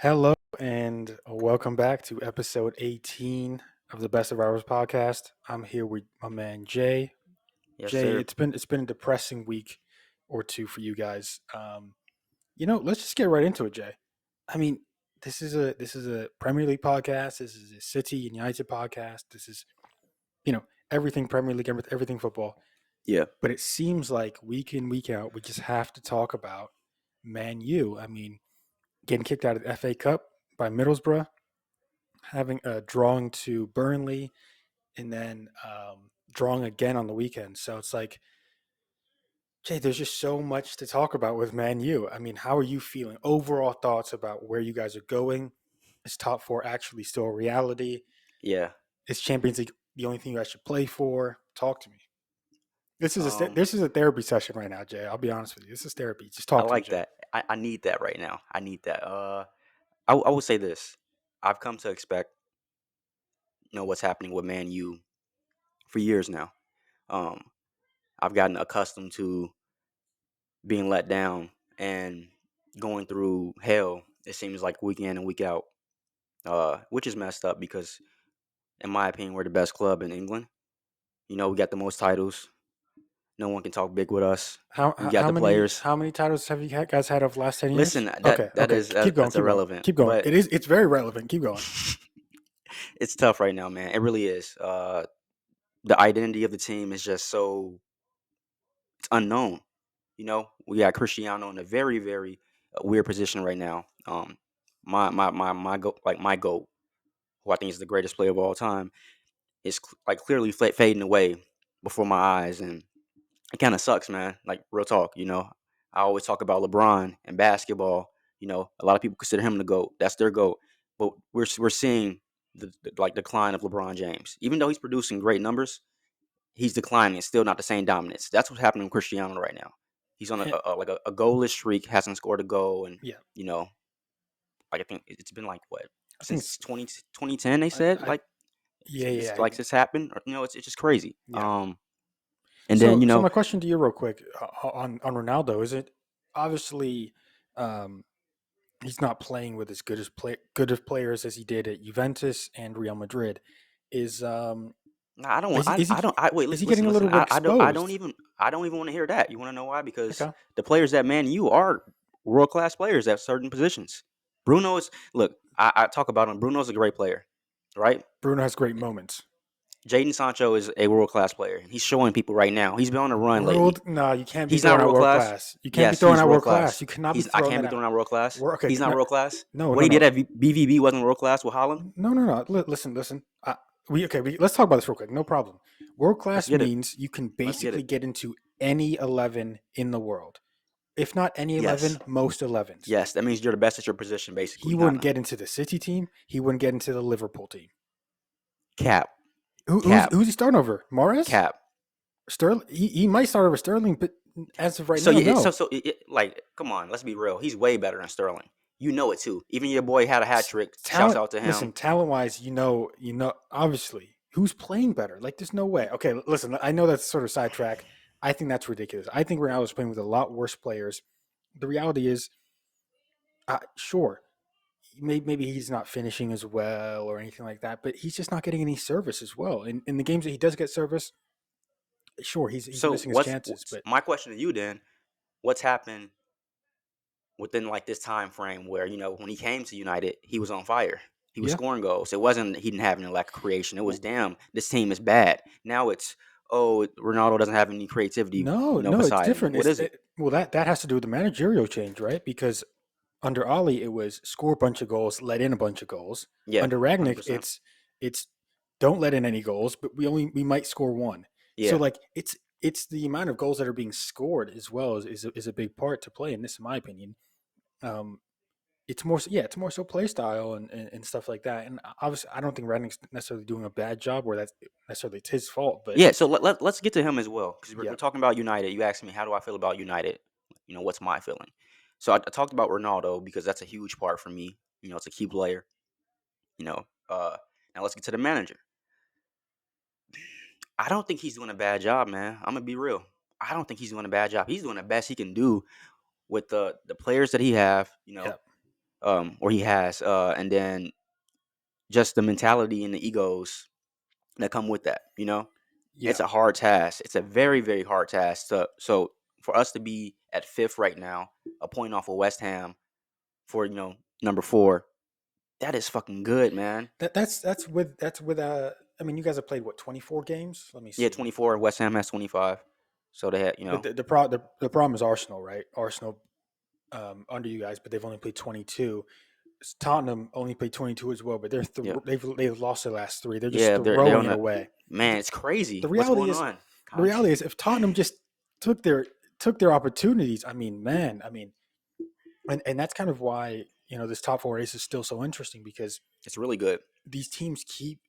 Hello and welcome back to episode 18 of the Best of Hours podcast. I'm here with my man Jay. Yes, Jay, sir. it's been a depressing week or two for you guys. Let's just get right into it, Jay. I mean, this is a Premier League podcast. This is a City and United podcast. This is everything Premier League, everything football. Yeah. But it seems like week in week out, we just have to talk about Man U. I mean, getting kicked out of the FA Cup by Middlesbrough, having drawing to Burnley, and then drawing again on the weekend. So it's like, Jay, there's just so much to talk about with Man U. I mean, how are you feeling? Overall thoughts about where you guys are going? Is top four actually still a reality? Yeah. Is Champions League the only thing you guys should play for? Talk to me. Um, This is a therapy session right now, Jay. I'll be honest with you. This is therapy. Just I talk to me, like Jay. that. I need that right now. I need that. I would say this. I've come to expect, what's happening with Man U for years now. Um, I've gotten accustomed to being let down and going through hell. It seems like week in and week out, which is messed up because, in my opinion, we're the best club in England. We got the most titles. No one can talk big with us. How We how got how the many players. how many titles have you guys had over the last 10 years? Listen, Okay, that okay. is Keep going, that's keep going, irrelevant, keep going. but It's very relevant. Keep going. it's tough right now, man. It really is. The identity of the team is just so it's unknown. We got Cristiano in a very, very weird position right now. My goat, like my goat, who I think is the greatest player of all time, is like clearly fading away before my eyes, and it kind of sucks, man. Like real talk, I always talk about LeBron and basketball. A lot of people consider him the GOAT. That's their GOAT. But we're seeing the like decline of LeBron James. Even though he's producing great numbers, he's declining. It's still not the same dominance. That's what's happening with Cristiano right now. He's on Eh, a goalless streak, hasn't scored a goal, and yeah, you know, like I think it's been like what I think since 2010 they said I like yeah, it's yeah, like this happened. Or, it's just crazy. yeah. And then So my question to you, real quick, on Ronaldo, is it obviously um, he's not playing with as good of players as he did at Juventus and Real Madrid. Is Nah, I don't want. is he is he I don't. I wait. is he getting Listen. a Listen. little bit I don't exposed? even. I don't even want to hear that. You want to know why? Because Okay, the players that Man U are world class players at certain positions. Bruno is. Look, I talk about him. Bruno's a great player, right? Bruno has great moments. Jadon Sancho is a world class player. He's showing people right now. He's been on a run lately. World, no, you can't be He's not throwing out world world class. class. You can't be Yes, throwing he's out world world class. class. You cannot be I throwing can't that be out. throwing out world class. Okay, He's not no, world class. no, What no, he did no. at BVB wasn't world class with Holland. No, no, no. Listen, listen. Let's talk about this real quick. No problem. World Let's class get it. means you can Let's get basically it. get into any 11 in the world. If not any Yes. 11, most 11s. Yes. That means you're the best at your position, He basically, wouldn't huh? get into the City team. He wouldn't get into the Liverpool team. Cap. Who's Cap. who's he starting over? Morris? Cap. Sterling? He might start over Sterling, but as of right So now, yeah, no. like, come on, let's be real. He's way better than Sterling. You know it too. Even your boy had a hat trick. Shouts Talent. out to Listen, him. talent wise, obviously, who's playing better? Like, there's no way. Okay, listen, I know that's sort of sidetrack. I think that's ridiculous. I think Ronaldo's playing with a lot worse players. The reality is, sure, maybe he's not finishing as well or anything like that, but he's just not getting any service as well. In the games that he does get service, sure, he's So missing his chances, what's but my question to you then? What's happened within like this time frame where when he came to United, he was on fire. He was yeah. scoring goals. It wasn't he didn't have any lack of creation. It was damn, this team is bad. Now it's Ronaldo doesn't have any creativity, No, no, it's beside him. different. What is it? Well, that has to do with the managerial change, right? Because under Ollie, it was score a bunch of goals, let in a bunch of goals. Yeah, Under hundred Ragnick, percent. it's don't let in any goals, but we might score one. So Yeah. like it's the amount of goals that are being scored as well is a big part to play in this, in my opinion. Um, it's more so play style and stuff like that. And obviously, I don't think Ragnick's necessarily doing a bad job, or that's necessarily it's his fault. But Yeah, so let's get to him as well because we're yeah, talking about United. You asked me how do I feel about United? What's my feeling? So I talked about Ronaldo because that's a huge part for me. It's a key player. You know, uh, now let's get to the manager. I don't think he's doing a bad job, man. I'm gonna be real. I don't think he's doing a bad job. He's doing the best he can do with the players that he have. yeah, or he has, and then just the mentality and the egos that come with that. It's Yeah, a hard task. It's a very, very hard task. So for us to be at fifth right now, a point off of West Ham for number four, that is fucking good, man. that's with. I mean, you guys have played what 24 games? Let me Yeah, see. 24. West Ham has 25. So they had, But the problem is Arsenal, right? Arsenal under you guys, but they've only played 22. Tottenham only played 22 as well, but yeah, they've lost their last three. They're just yeah. They're throwing on it the away. man. The, It's crazy. the What's reality going is on? the reality is if Tottenham just took their opportunities, I mean, man, I mean, and that's kind of why this top four race is still so interesting because It's really good. these teams keep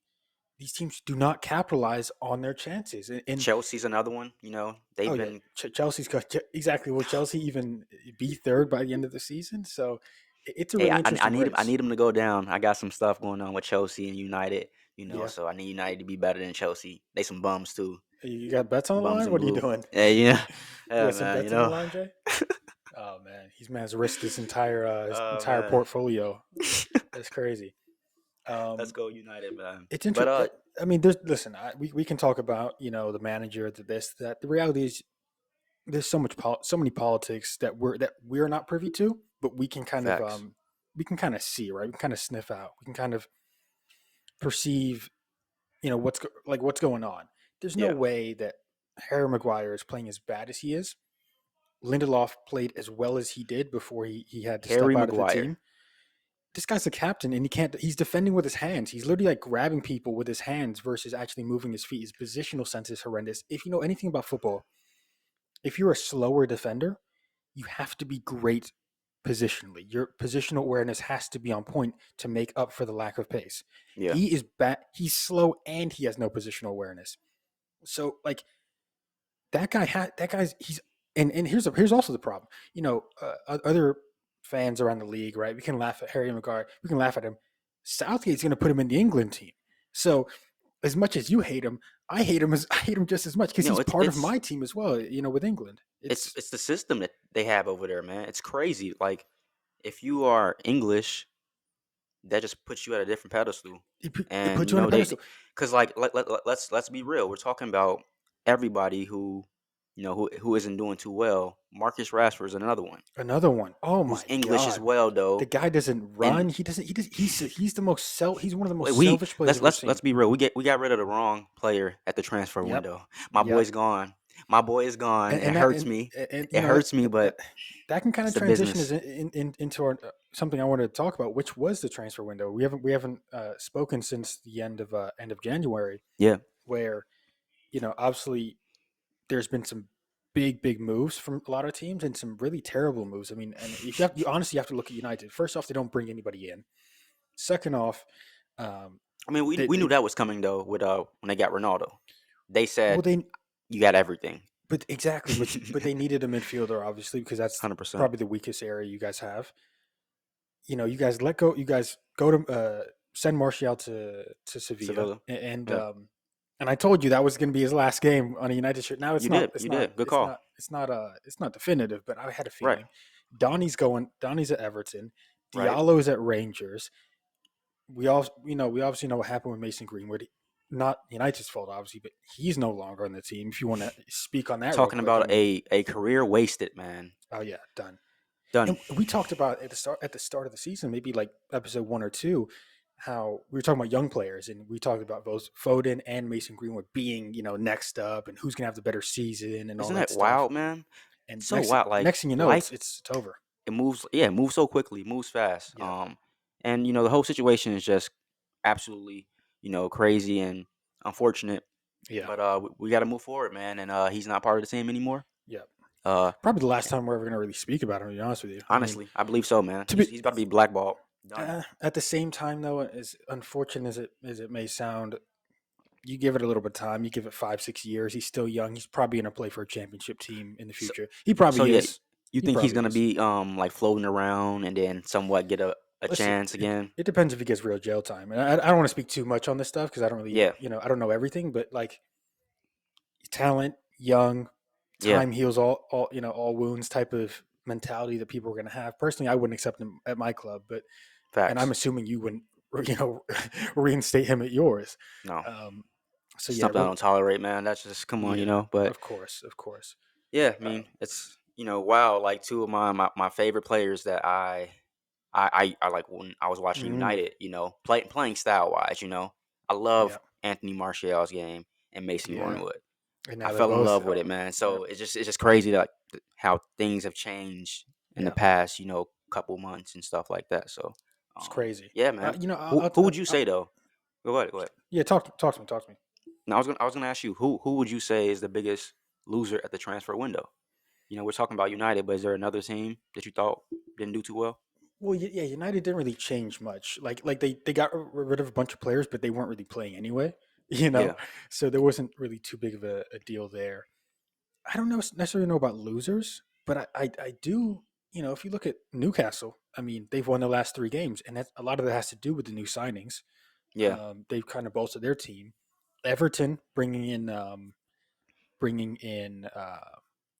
these teams do not capitalize on their chances. And Chelsea's another one. They've oh yeah, been. Chelsea's got exactly. Will Chelsea even be third by the end of the season? So it's a Hey, really I interesting need him. I race. need him to go down. I got some stuff going on with Chelsea and United. Yeah, So I need United to be better than Chelsea. They some bums too. you got bets on the Bums line. in What are you blue. doing? Yeah, yeah, You yeah, got some man. bets on the line, Jay? Oh man, he's man's risked his Oh entire man. portfolio. That's crazy. Let's Um, go United, man. it's But interesting. I mean, there's listen. We can talk about the manager, the this, that. The reality is, there's so many politics that we're not privy to, but facts. we can kind of see, right? We can kind of sniff out. We can kind of perceive, what's going on. There's no Yeah. way that Harry Maguire is playing as bad as he is. Lindelof played as well as he did before he had to step Harry out of the Maguire. team. This guy's the captain and he's defending with his hands. He's literally like grabbing people with his hands versus actually moving his feet. His positional sense is horrendous. If you know anything about football, if you're a slower defender, you have to be great positionally. Your positional awareness has to be on point to make up for the lack of pace. Yeah. He is bad. He's slow and he has no positional awareness. So like that guy's he's and here's also the problem. Other fans around the league, right? We can laugh at Harry Maguire. We can laugh at him. Southgate's going to put him in the England team. So as much as you hate him, I hate him just as much because You know, he's it's part of it's my team as well. With England, it's it's it's the system that they have over there, man. It's crazy. Like if you are English, that just puts you at a different pedestal. it And puts you on a pedestal. because like let's be real. We're talking about everybody who who isn't doing too well. Marcus Rashford is another one Another one. Oh who's my English as god. well, The though. guy doesn't And run. He doesn't. He does. He's the most he's one of the most we selfish players let's I've ever let's seen. let's be real. We got rid of the wrong player at the transfer Yep. window. My Yep. boy's gone. My boy is gone. It And that hurts me. and It hurts me, that but that can kind it's of the transition business. us into our something I wanted to talk about, which was the transfer window. We haven't spoken since the end of January, Yeah, where obviously there's been some big moves from a lot of teams and some really terrible moves. I mean, and if you honestly have to look at United. First off, they don't bring anybody in. Second off, um, I mean we knew they that was coming though with when they got Ronaldo. They well said they you got everything. but exactly but they needed a midfielder obviously because that's 100%. probably the weakest area you guys have. You guys let go. You guys go to send Martial to Sevilla, Sevilla. and Yeah, and I told you that was going to be his last game on a United shirt. Now it's you not. did. It's You not. did. Good It's call. not. It's not definitive, but I had a Right. feeling. Donny's going. Donny's at Everton. Right. Diallo's at Rangers. We obviously know what happened with Mason Greenwood. Not United's fault, obviously, but he's no longer on the team. If you want to speak on that real Talking quick, I about mean, a career wasted, man. oh yeah, done. Done. And we talked about at the start of the season, maybe like episode 1 or 2, how we were talking about young players, and we talked about both Foden and Mason Greenwood being next up, and who's gonna have the better season and all Isn't that that stuff. wild, man? And So wild. Like next thing you know, life, it's over. it moves. Yeah, it moves so quickly. Moves fast. Yeah, And the whole situation is just absolutely crazy and unfortunate. yeah, But we got to move forward, man. And he's not part of the team anymore. yeah. Uh, Probably the last time we're ever gonna really speak about him. To be honest with you, I mean, honestly, I believe so, man. to be He's about to be blackballed. Done. at the same time though, as unfortunate as it may sound, you give it a little bit of time. You give it 5, 6 years. He's still young. He's probably going to play for a championship team in the So, future. He so probably yeah, is. you He think he's probably gonna is. be like floating around and then somewhat get a Listen, chance again? it depends if he gets real jail time. And I don't want to speak too much on this stuff because I don't really, Yeah, I don't know everything. But like talent, young, yeah, time heals all wounds type of mentality that people are going to have. Personally, I wouldn't accept him at my club, but and I'm Facts. assuming you wouldn't, reinstate him at yours. No, Um, so it's yeah, something I don't tolerate, man. That's just come on, yeah, But of course, of course. yeah, I Uh, mean, it's wow. Like two of my favorite players that I like when I was watching mm, United. Playing style wise. I yeah, love Anthony Martial's game and Mason yeah, Greenwood. and I now they're fell in both. love with it, man. Yeah, So it's just crazy that how things have changed in the yeah, past, couple months and stuff like that. So, it's crazy. yeah, man. Who would you say though? Go ahead, go ahead. yeah, talk to me, talk to me. Now I was gonna ask you who would you say is the biggest loser at the transfer window? We're talking about United, but is there another team that you thought didn't do too well? Well, yeah, United didn't really change much. Like they got rid of a bunch of players, but they weren't really playing anyway. You know, Yeah, so there wasn't really too big of a deal there. I don't know necessarily know about losers, but I do. If you look at Newcastle, I mean, they've won the last 3 games, and a lot of that has to do with the new signings. yeah. They've kind of bolstered their team. Everton bringing in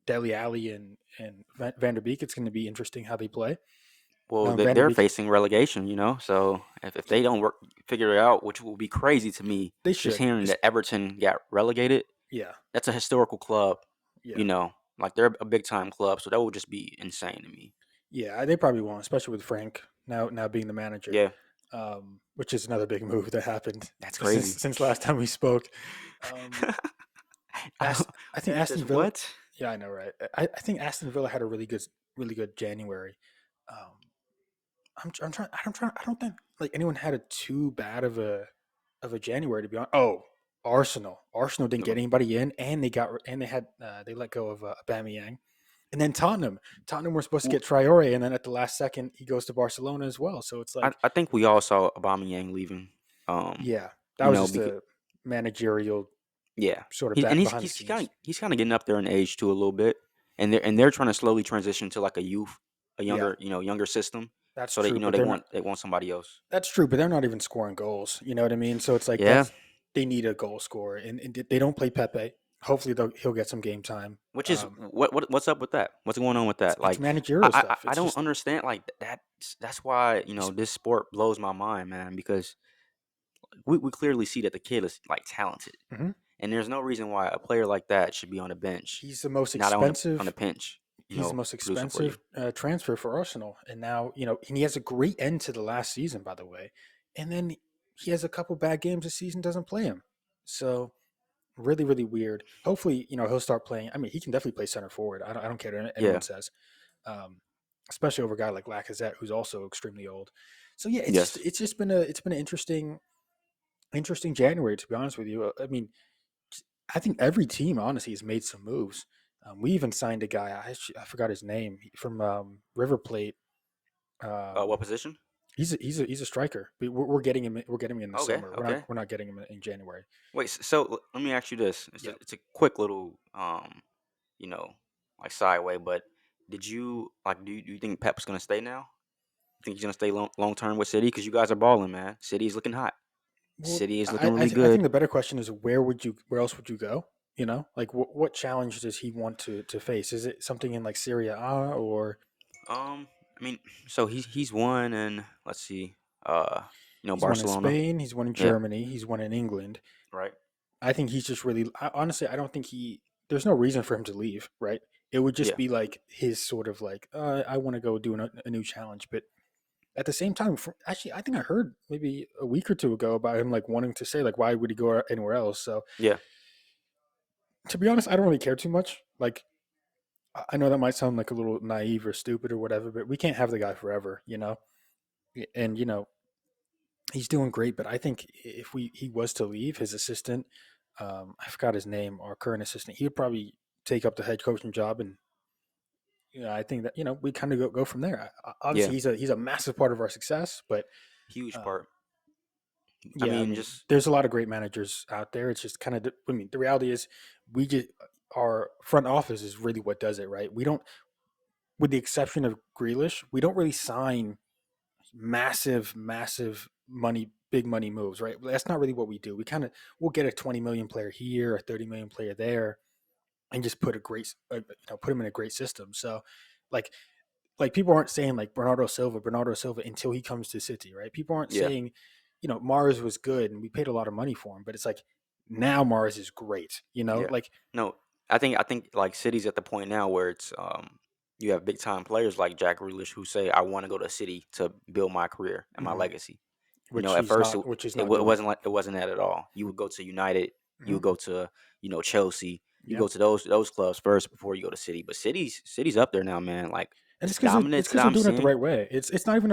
Deli Alley and Van der Beek. It's going to be interesting how they play. Well, Van der they're Beek, facing relegation, So if they don't figure it out, which will be crazy to me, they just should. hearing that Everton got relegated, Yeah, that's a historical club, you yeah. know. Like they're a big time club, so that would just be insane to me. Yeah, they probably won't, especially with Frank now being the manager, Yeah, which is another big move that happened that's since crazy. since last time we spoke. Um, I don't, I think man, Aston just Villa. what? Yeah, I know, right? I think Aston Villa had a really good January. Um, I'm trying. I don't try. I don't think like anyone had a too bad of a January to be honest. Oh, Arsenal. Arsenal didn't get anybody in, and they let go of Aubameyang. And then Tottenham. Tottenham were supposed to Well, get Traore, and then at the last second, he goes to Barcelona as well. So it's I, like, I think we all saw Aubameyang leaving. Um, yeah, that was just because a managerial yeah, sort of he and back he's behind the he's kind scenes. of he's kind of getting up there in age too a little bit, and they're trying to slowly transition to like a Yeah, younger system, that's so that true. But they they're not. want somebody else. That's true, but they're not even scoring goals. You know what I mean? So it's like Yeah, they need a goal scorer, and they don't play Pepe. Hopefully, he'll get some game time. which is what's up with that? What's going on with It's, that? it's Like managerial I I, stuff. I It's don't just understand like that's why it's, this sport blows my mind, man, because we clearly see that the kid is like talented, mhm. and there's no reason why a player like that should be on the bench, he's the most not on the expensive. pinch, He's the most producing for you. expensive transfer for Arsenal, and now and he has a great end to the last season, by the way. And then he has a couple bad games this season, doesn't play him. So really, really weird. Hopefully, he'll start playing. I mean, he can definitely play center forward. I don't care what anyone Yeah. says, um, especially over a guy like Lacazette, who's also extremely old. So yeah, Yes. it's just been an interesting January, to be honest with you. I mean, I think every team honestly has made some moves. We even signed a guy. I forgot his name from River Plate. What Um, position? he's a striker. We're getting him. We're getting him in the Okay. summer. We're not Okay. we're not getting him in January. Wait. So let me ask you this. It's a, Yep. it's a quick little you know, like sideway. But did you like? Do you think Pep's gonna stay now? Think he's gonna stay long term with City? Because you guys are balling, man. City's looking hot. Well, City is looking I I, really th- I think good. the better question is where else would you go? Like what challenge does he want to face? Is it something in like Syria A or I mean, so he's won, and let's see, he's won in Barcelona. Spain, he's won in Yeah. Germany, he's won in England. Right. I think he's just really honestly, I don't think there's no reason for him to leave, right? It would just Yeah. be like his sort of like, I want to go do a new challenge. But at the same time, actually, I think I heard maybe a week or two ago about him like wanting to say, like, why would he go anywhere else? So Yeah. to be honest, I don't really care too much. Like, I know that might sound like a little naive or stupid or whatever, but we can't have the guy forever. And, he's doing great, but I think if he was to leave, his assistant, I forgot his name, our current assistant, he would probably take up the head coaching job, and I think that we kind of go from there. Yeah. Obviously, he's a massive part of our success, but Huge um, part. I yeah, I mean, mean, just there's a lot of great managers out there. It's just kind of, I mean, the reality is, we just our front office is really what does it, right? We don't, with the exception of Grealish, we don't really sign massive money, big money moves, right? That's not really what we do. We'll get a 20 million player here, a 30 million player there, and just put put him in a great system. So, like, like people aren't saying like Bernardo Silva until he comes to City, right? People aren't Yeah, saying, Mars was good and we paid a lot of money for him, but it's like now Mars is great, yeah. like No, I think like City's at the point now where it's you have big time players like Jack Grealish who say I want to go to City to build my career and my mhm, legacy. At first which he's it not doing. wasn't that at all. You would go to United, you Hmm. would go to Chelsea, you Yeah, go to those clubs first before you go to City. But City's up there now, man. Like and the it's because it's dominance because that they're I'm doing it the seeing, right way. It's not even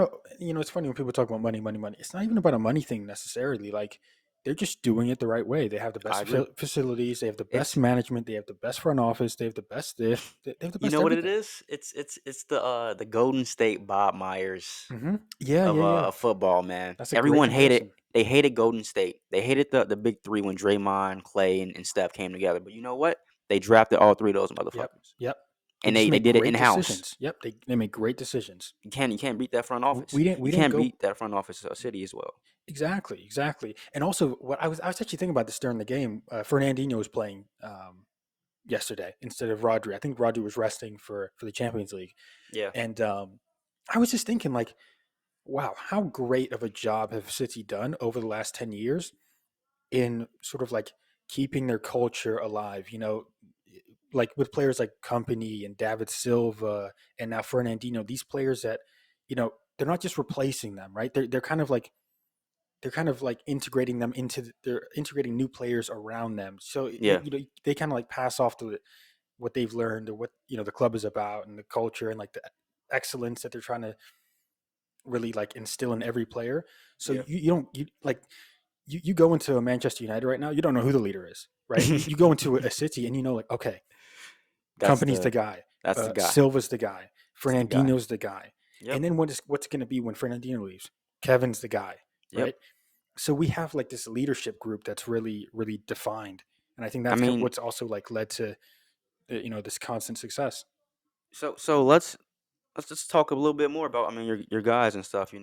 it's funny when people talk about money, money, money. It's not even about a money thing necessarily. Like they're just doing it the right way. They have the I best agree. facilities. They have the best It's management. They have the best front office. They have the best this. They have the you best know what it everything. is? It's the Golden State Bob Myers Yeah, yeah, yeah. of football, man. That's a great Everyone hated comparison. they hated Golden State. They hated the big three when Draymond, Clay, and Steph came together. But you know what? They drafted all three of those Yep, motherfuckers. yep. They And just they make did it great in house. decisions. Yep, they make great decisions. You can't beat that front office. We You didn't can't go beat that front office City as well. exactly, exactly. And also, what I was actually thinking about this during the game. Fernandinho was playing yesterday instead of Rodri. I think Rodri was resting for the Champions League, Yeah, and I was just thinking like, wow, how great of a job have City done over the last 10 years in sort of like keeping their culture alive. Like with players like Company and David Silva and now Fernandinho, these players that, they're not just replacing them, right? They're kind of like integrating them they're integrating new players around them. So yeah, they kind of like pass off to what they've learned or what the club is about and the culture and like the excellence that they're trying to really like instill in every player. So yeah. you don't you like you go into a Manchester United right now, you don't know who the leader is, right? You go into a City and like, okay, that's Company's the the guy, that's the guy. Silva's the guy, That's the guy. Fernandinho's the guy, and Yep, then what's going to be when Fernandinho leaves? Kevin's the guy, yep. right? So we have like this leadership group that's really really defined, and I think I that's mean, what's also like led to this constant success. so let's just talk a little bit more about your guys and stuff.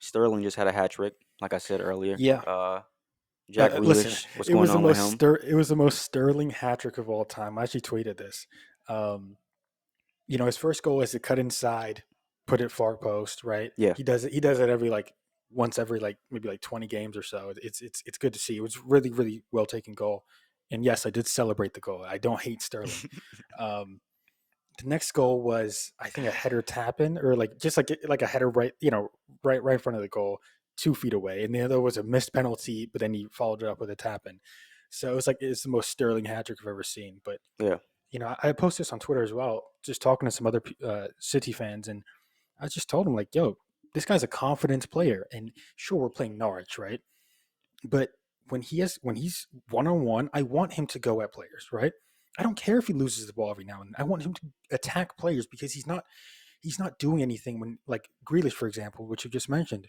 Sterling just had a hat trick, like I said earlier. Yeah, Jack listen, Grealish, what's going on with him? it was the most sterling hat trick of all time. I actually tweeted this. Um, his first goal is to cut inside, put it far post, right? Yeah, He does it every like once every like maybe like 20 games or so. It's good to see. It was really really well taken goal, and yes, I did celebrate the goal. I don't hate Sterling. Um, the next goal was I think a header tap in or like just like a header right right in front of the goal, 2 feet away, and the other was a missed penalty, but then he followed it up with a tap in. So it was like it's the most sterling hat trick I've ever seen. But yeah, I posted this on Twitter as well, just talking to some other City fans, and I just told them like, "Yo, this guy's a confidence player, and sure we're playing Norwich, right? But when he's 1-on-1, I want him to go at players, right? I don't care if he loses the ball every now and then. I want him to attack players because he's not doing anything when like Grealish, for example, which you just mentioned,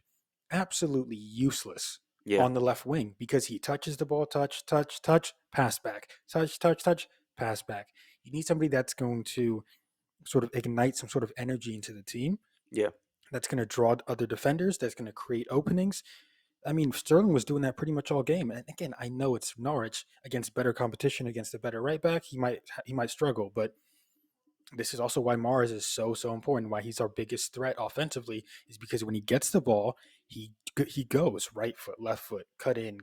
absolutely useless yeah, on the left wing because he touches the ball, touch, touch, touch, pass back, touch, touch, touch, pass back. You need somebody that's going to sort of ignite some sort of energy into the team. yeah. That's going to draw other defenders. That's going to create openings. I mean, Sterling was doing that pretty much all game. And again, I know it's Norwich against better competition, against a better right back. He might struggle, but this is also why Mars is so so important. Why he's our biggest threat offensively is because when he gets the ball, he goes right foot, left foot, cut in,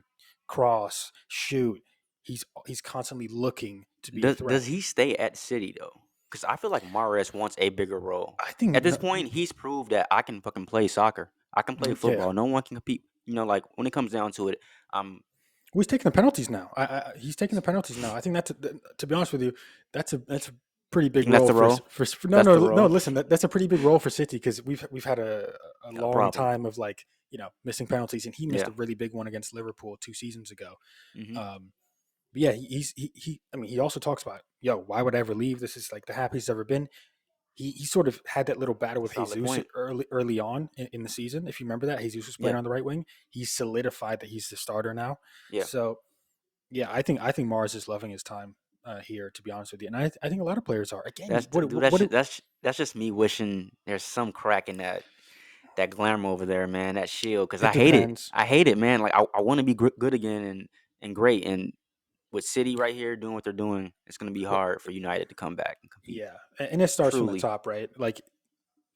cross, shoot. He's constantly looking to be a Does threat. he stay at City though? Because I feel like Mahrez wants a bigger role. I think At this point, he's proved that I can fucking play soccer. I can play yeah. football. No one can compete. Like when it comes down to it, um, Well, he's taking the penalties now. He's taking the penalties now. I think to be honest with you, that's a pretty you big think that's role the role? no That's the no no. role. Listen, that's a pretty big role for City because we've had a A long problem. time of like missing penalties, and he missed Yeah. a really big one against Liverpool 2 seasons ago. Hmm. Um, but yeah, he. I mean, he also talks about why would I ever leave? This is like the happiest he's ever been. He sort of had that little battle with Solid Jesus point. early on in the season. If you remember that, Jesus was playing Yeah. on the right wing. He's solidified that he's the starter now. Yeah. So yeah, I think Mars is loving his time here. To be honest with you, and I think a lot of players are. Again, Dude. That's just me wishing there's some crack in that glamour over there, man. That shield, because it I hate it. depends. I hate it, man. Like I want to be good again and great. And with City right here doing what they're doing, it's gonna be Well, hard for United to come back and compete. yeah, and it starts from the Truly, top, right? Like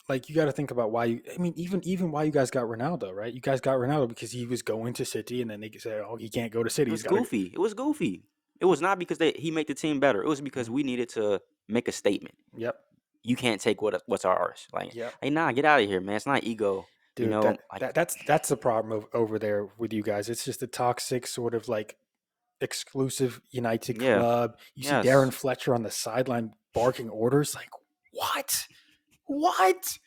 like you got to think about why you. I mean, even why you guys got Ronaldo, right? You guys got Ronaldo because he was going to City, and then they said, "Oh, he can't go to City. It He's was got to." goofy. It was goofy. It was not because he made the team better. It was because Mhm. we needed to make a statement. Yep. You can't take what's ours. Like, Yep. hey, nah, get out of here, man. It's not ego. You Dude, know, like, that's the problem over there with you guys. It's just a toxic sort of like exclusive United yeah, club. You see Darren yes. Fletcher on the sideline barking orders. Like, what? What?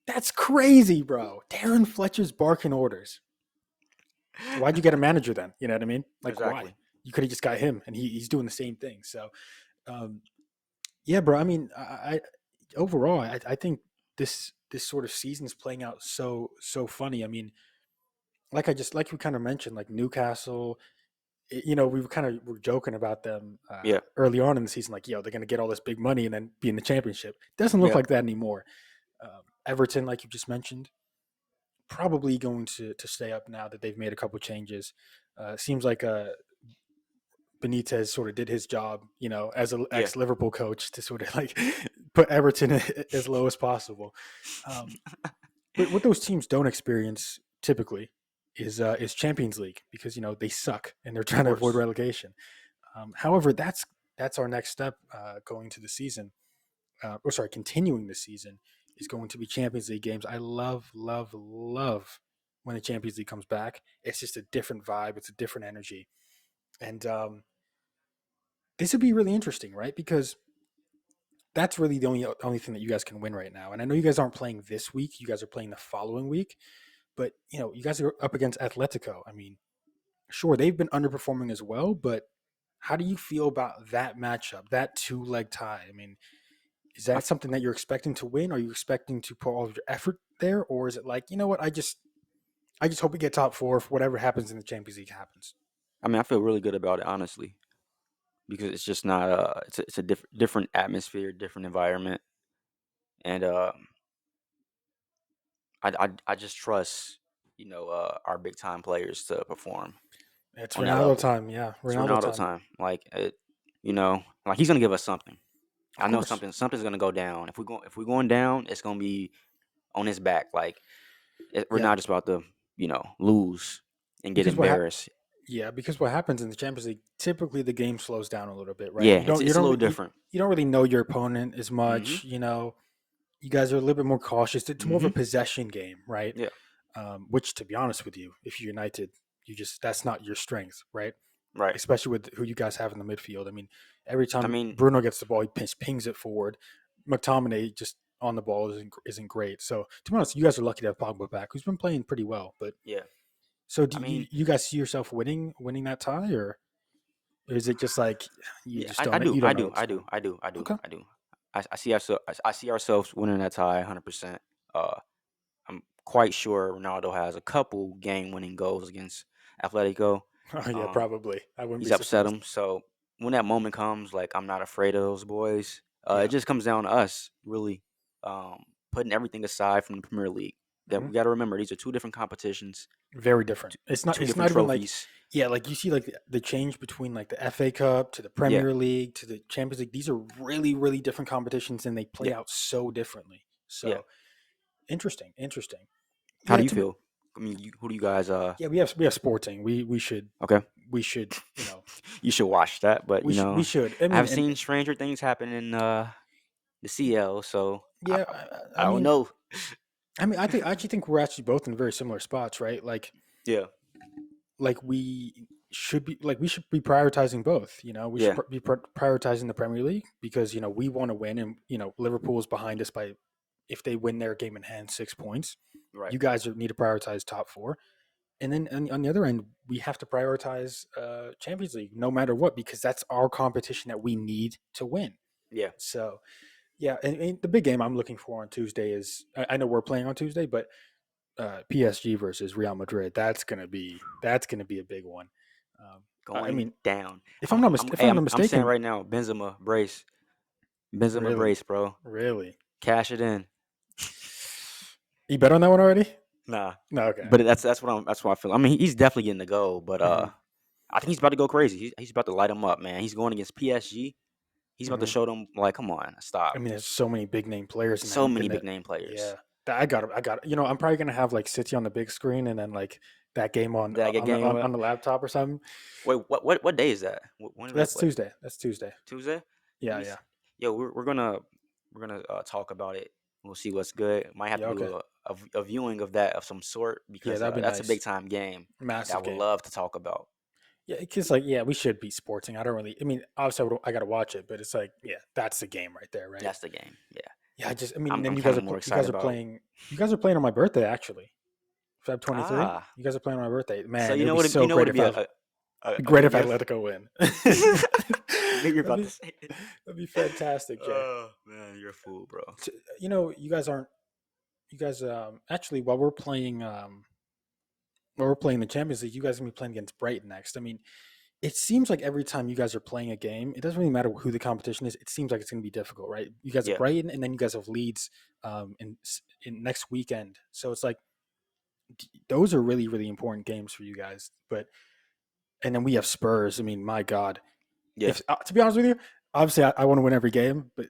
That's crazy, bro. Darren Fletcher's barking orders. Why'd you get a manager then? You know what I mean? Like, why? Exactly. You could have just got him, and he's doing the same thing. So, um, yeah, bro. I mean, overall, I think this sort of season is playing out so funny. I mean, like we kind of mentioned, like Newcastle. You know, were joking about them Yeah, early on in the season, like, yo, they're going to get all this big money and then be in the championship. Doesn't look yeah, like that anymore. Everton, like you just mentioned, probably going to stay up now that they've made a couple changes. Seems like Benitez sort of did his job, you know, as an yeah. ex Liverpool coach to sort of like put Everton as low as possible. Um, but what those teams don't experience typically is Champions League because you know they suck and they're Of trying to avoid course. relegation. However, that's our next step going to the season. Or sorry, continuing the season is going to be Champions League games. I love when the Champions League comes back. It's just a different vibe. It's a different energy, and this would be really interesting, right? Because that's really the only thing that you guys can win right now. And I know you guys aren't playing this week; you guys are playing the following week. But you know, you guys are up against Atletico. I mean, sure, they've been underperforming as well, but how do you feel about that matchup, that two-leg tie? I mean, is I, that f- something that you're expecting to win? Are you expecting to put all of your effort there, or is it like, you know what, I just hope we get top four. If whatever happens in the Champions League happens. I mean, I feel really good about it, honestly, because it's just not it's a different atmosphere, different environment, and I just trust our big time players to perform It's on that Ronaldo level. time, yeah, It's Ronaldo Ronaldo time. time. Like he's gonna give us something. Of I know course, something's gonna go down. If we're going down, it's gonna be on his back. Like we're yeah, not just about to lose and get because embarrassed. because what happens in the Champions League, typically the game slows down a little bit, right? Yeah, You don't you it's a don't little you, different. you don't really know your opponent as Hmm. much. You know, you guys are a little bit more cautious. It's more of a Hmm. possession game, right? Yeah. Which, to be honest with you, if you're United, that's not your strength, right? Right. Especially with who you guys have in the midfield. I mean, every I time mean, Bruno gets the ball, he pings it forward. McTominay just on the ball isn't great. So to be honest, you guys are lucky to have Pogba back, who's been playing pretty well. But yeah. so do I you mean, you guys see yourself winning that tie, or is it just like yeah. I do. you don't I know do. what's I going do. on? I do. I do. Okay, I do. I see ourselves winning that tie 100%. Uh, I'm quite sure Ronaldo has a couple game-winning goals against Atletico. oh, yeah, Um, probably. I wouldn't be he's upset surprised. him. So when that moment comes, like I'm not afraid of those boys. It Yeah. just comes down to us really putting everything aside from the Premier League. That Hmm. we got to remember, these are two different competitions, Very different. two, It's not. two It's different not even like, trophies. yeah, like you see like the change between like the FA Cup to the Yeah, Premier League to the Champions League. These are really different competitions, and they play yeah, out so differently. yeah. So interesting. How Yeah, do you feel? I mean, who do you guys? yeah. We have Sporting. Okay, we should you should watch that. But we should. I mean, I've and seen stranger things happen in the CL, so yeah, I I don't mean, know. I actually think we're actually both in very similar spots, right? Yeah, Like we should be prioritizing both. You know, we should yeah, be prioritizing the Premier League because you know we want to win, and you know Liverpool is behind us by if they win their game in hand 6 points. right. You guys need to prioritize top four, and then on the other end, we have to prioritize Champions League no matter what because that's our competition that we need to win. Yeah, So yeah, and the big game I'm looking for on Tuesday is I know we're playing on Tuesday, but PSG versus Real Madrid. That's gonna be a big one. I going mean, down. if I'm not I'm saying mistaken, right now, Benzema really, brace, bro. really, Cash it in. you bet on that one already? Nah, No, okay. but that's what I feel. I mean, he's definitely getting the goal, but Hmm. I think he's about to go crazy. He's about to light him up, man. He's going against PSG. He's about to Hmm. show them, like, come on, I stop. mean, there's so many big name players in that So in many big that. name players. Yeah, I got it. I got it. I'm probably gonna have like City on the big screen, and then like that game on Did I get game? on the laptop or something. Wait, what day is that? When do they That's play? Tuesday. That's Tuesday. Tuesday? Let Yeah, me yeah, see. Yo, we're gonna talk about it. We'll see what's good. Might have yeah. to Okay. do a viewing of that of some sort Yeah, because that'd be that's a big nice. time game that I Massive would game. love to talk about. Yeah, because like yeah, we should be sporting. I don't really. I mean, obviously I got to watch it, but it's like yeah, that's the game right there, right? That's the game. Yeah, Yeah, I mean, I'm then kind of more you excited guys are about it. playing. You guys are playing on my birthday, actually. Feb 23. Ah, You guys are playing on my birthday. so Man, it would be so you know great what would if be I was a great good if gift. Atletico win. I knew you were that'd about to be say it. that'd be fantastic, Jay. Oh man, you're a fool, bro. So, you guys aren't. You guys actually while we're playing the Champions League, you guys are gonna be playing against Brighton next. I mean, it seems like every time you guys are playing a game, it doesn't really matter who the competition is. It seems like it's going to be difficult, right? You guys have Yeah, Brighton, and then you guys have Leeds in next weekend. So it's like those are really really important games for you guys. But and then we have Spurs. I mean, my God, yeah. if to be honest with you, obviously I want to win every game, but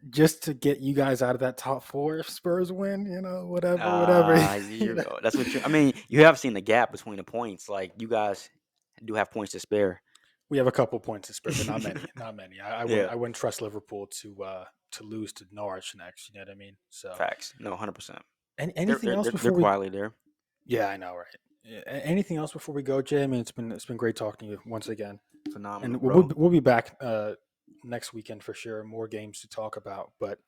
just to get you guys out of that top four, if Spurs win, whatever. That's what you. I mean, you have seen the gap between the points. Like you guys do have points to spare. We have a couple points to spare, but not many. Not many. Yeah, I wouldn't trust Liverpool to lose to Norwich next. You know what I mean? So, facts. No, 100%. and They're anything they're else they're, they're before we? quietly there. Yeah, I know, right? Yeah, anything else before we go, Jay? I mean, it's been great talking to you once again, Phenomenal, and bro. we'll be back next weekend for sure. More games to talk about, but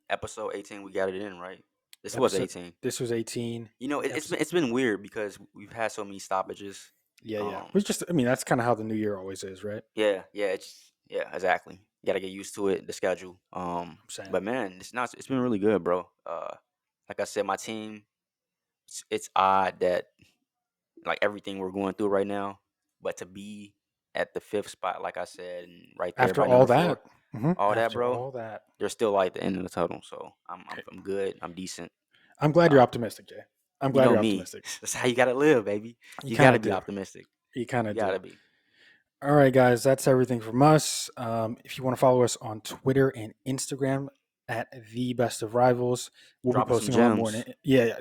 Episode 18, we got it in right. This was episode 18. this was 18. You know, Episode, it's been weird because we've had so many stoppages. yeah, yeah. Um, It's just I mean that's kind of how the new year always is, right? yeah, exactly. You gotta get used to it, the schedule. I'm saying But man, it's been really good, bro. Like I said, my team. It's odd that like everything we're going through right now, but to be at the fifth spot, like I said, and right there after by all number four, that, hmm all that, after bro. all that, There's still light at the end of the tunnel, so hey, I'm good. I'm decent. I'm glad you're Uh, optimistic, Jay. I'm you glad know you're me. optimistic. That's how you gotta live, baby. You You kind gotta of be do. optimistic. You kind You of do. gotta be. All right, guys, that's everything from us. If you want to follow us on Twitter and Instagram at the Best of Rivals, we'll be Dropping some posting a lot more. gems. Yeah,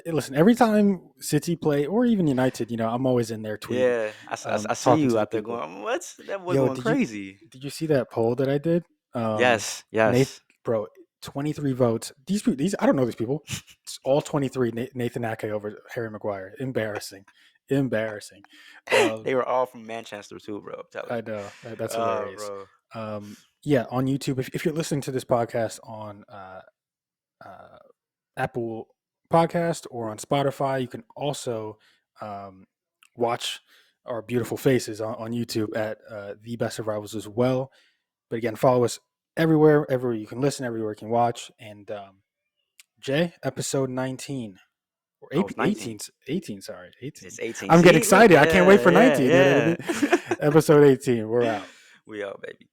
listen, every time City play or even United, I'm always in there tweeting, Yeah, I see talking you to the out there people. going, "What's that boy Yo, going crazy?" did you see that poll that I did? Yes, Nathan, yes. bro, 23 votes. These I don't know these people. It's all 23. Nathan Ake over Harry Maguire. Embarrassing. They Um, were all from Manchester too, bro. I'm telling I you. know that's Oh, hilarious. bro. Yeah, on YouTube. If you're listening to this podcast on uh, Apple Podcast or on Spotify, you can also um, watch our beautiful faces on YouTube at the Best of Rivals as well. But again, follow us everywhere you can listen, everywhere you can watch. And Jay, episode 19 or Oh, it's 19. 18, 18, sorry, 18. It's 18. I'm getting See, look, excited. I can't wait yeah, for yeah, 19. You know what I mean? yeah. Episode 18. We're out. We out, baby.